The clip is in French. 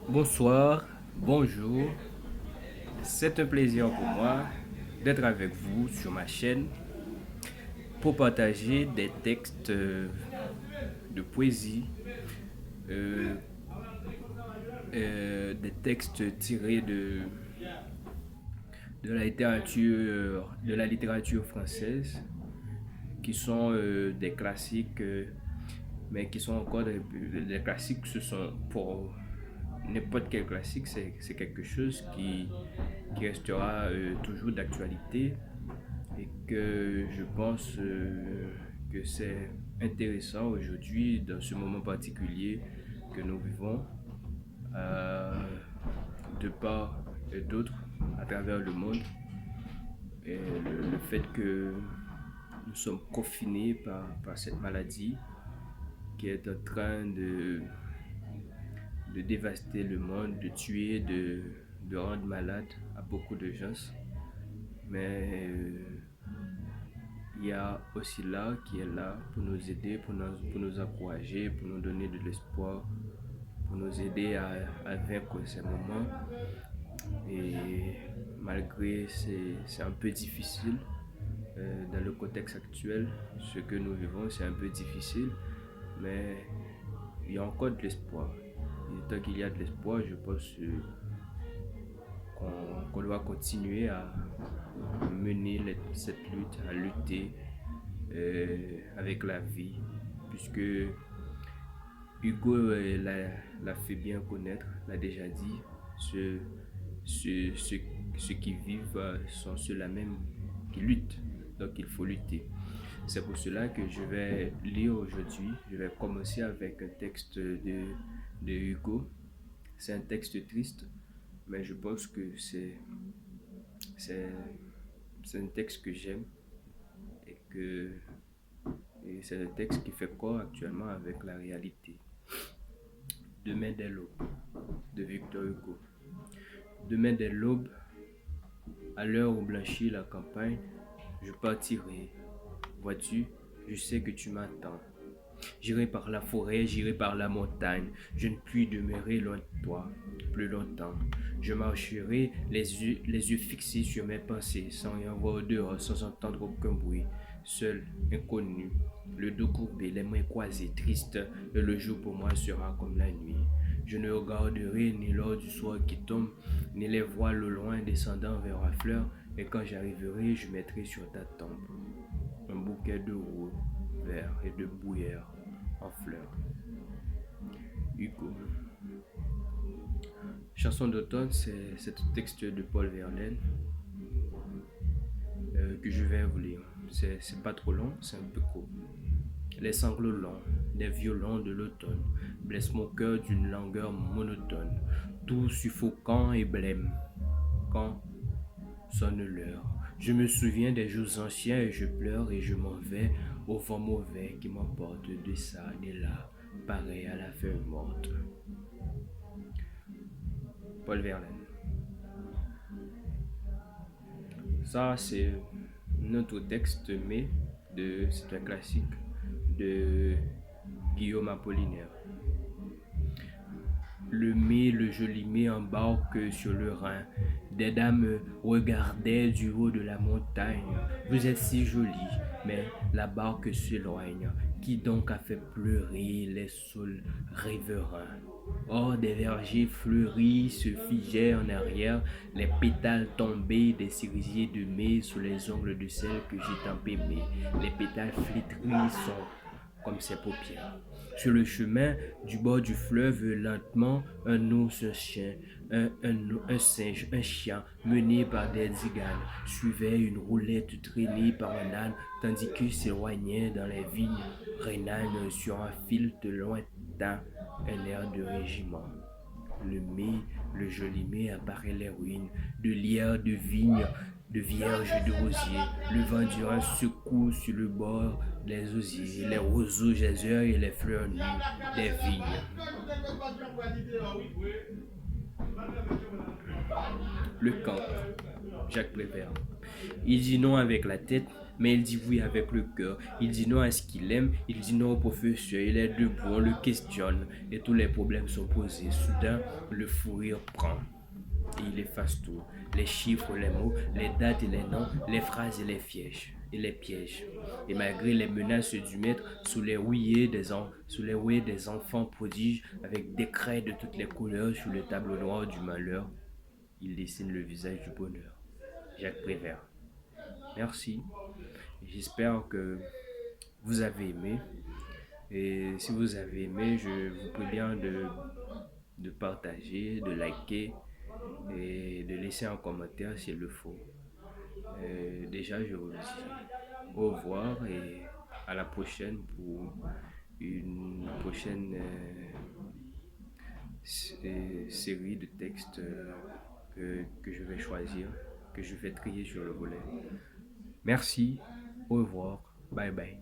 Bonsoir, bonjour, c'est un plaisir pour moi d'être avec vous sur ma chaîne pour partager des textes de poésie, euh, des textes tirés de la littérature française, qui sont des classiques, mais qui sont encore des classiques. Ce sont pour n'importe quel classique, c'est quelque chose qui restera toujours d'actualité et que je pense que c'est intéressant aujourd'hui dans ce moment particulier que nous vivons euh, de part et d'autre à travers le monde, et le fait que nous sommes confinés par cette maladie qui est en train de dévaster le monde, de tuer, de rendre malade à beaucoup de gens. Mais il y a aussi là qui est là pour nous aider, pour nous encourager, pour nous donner de l'espoir, pour nous aider à vaincre ces moments. Et malgré c'est un peu difficile dans le contexte actuel, ce que nous vivons, c'est un peu difficile, mais il y a encore de l'espoir. Et tant qu'il y a de l'espoir, je pense qu'on doit continuer à mener cette lutte, à lutter avec la vie, puisque Hugo l'a fait bien connaître, l'a déjà dit, ceux, ceux qui vivent sont ceux-là même qui luttent, donc il faut lutter. C'est pour cela que je vais lire aujourd'hui, je vais commencer avec un texte de Hugo. C'est un texte triste, mais je pense que c'est, c'est un texte que j'aime et que et c'est un texte qui fait corps actuellement avec la réalité. Demain dès l'aube de Victor Hugo. Demain dès l'aube, à l'heure où blanchit la campagne, je partirai. Vois-tu, je sais que tu m'attends. J'irai par la forêt, j'irai par la montagne. Je ne puis demeurer loin de toi plus longtemps. Je marcherai les yeux fixés sur mes pensées, sans rien voir dehors, sans entendre aucun bruit. Seul, inconnu, le dos courbé, les mains croisées, triste, et le jour pour moi sera comme la nuit. Je ne regarderai ni l'heure du soir qui tombe, ni les voiles au loin descendant vers la fleur, et quand j'arriverai, je mettrai sur ta tombe un bouquet de roses verts et de bruyères en fleurs. Hugo. Chanson d'automne, c'est un texte de Paul Verlaine que je vais vous lire. C'est pas trop long, c'est un peu court. Les sanglots longs des violons de l'automne blessent mon cœur d'une langueur monotone, tout suffocant et blême quand sonne l'heure. Je me souviens des jours anciens et je pleure et je m'en vais au vent mauvais qui m'emporte de ça et là, pareil à la feuille morte. Paul Verlaine. Ça, c'est notre texte, mais c'est un classique de Guillaume Apollinaire. Le mai, le joli mai embarque sur le Rhin. Des dames regardaient du haut de la montagne. Vous êtes si jolie, mais la barque s'éloigne. Qui donc a fait pleurer les saules riverains? Or des vergers fleuris se figeaient en arrière, les pétales tombés des cerisiers de mai sous les ongles de celle que j'ai tant aimée. Les pétales flétris sont comme ses paupières. Sur le chemin du bord du fleuve, lentement, un ours, un chien, un singe, un chien, mené par des ziganes, suivait une roulette traînée par un âne, tandis qu'il s'éloignait dans les vignes rhénanes sur un fil de lointain, un air de régiment. Le mai, le joli mai apparaît les ruines de lierre, de vignes, de vierges, de rosiers. Le vent du Rhin secoue sur le bord les osiers, les roseaux jaseurs et les fleurs nues des vignes. Le cancre, Jacques Prévert. Il dit non avec la tête, mais il dit oui avec le cœur. Il dit non à ce qu'il aime, il dit non au professeur, il est debout, on le questionne et tous les problèmes sont posés. Soudain, le fou rire prend et il efface tout. Les chiffres, les mots, les dates et les noms, les phrases et les pièges. Et les pièges. Et malgré les menaces du maître, sous les rouillés des enfants prodiges, avec des craies de toutes les couleurs sur le tableau noir du malheur, il dessine le visage du bonheur. Jacques Prévert. Merci. J'espère que vous avez aimé. Et si vous avez aimé, je vous prie bien de partager, de liker et de laisser un commentaire s'il le faut. Déjà, je vous dis au revoir et à la prochaine pour une prochaine série de textes que je vais choisir, que je vais trier sur le volet. Merci, au revoir, bye bye.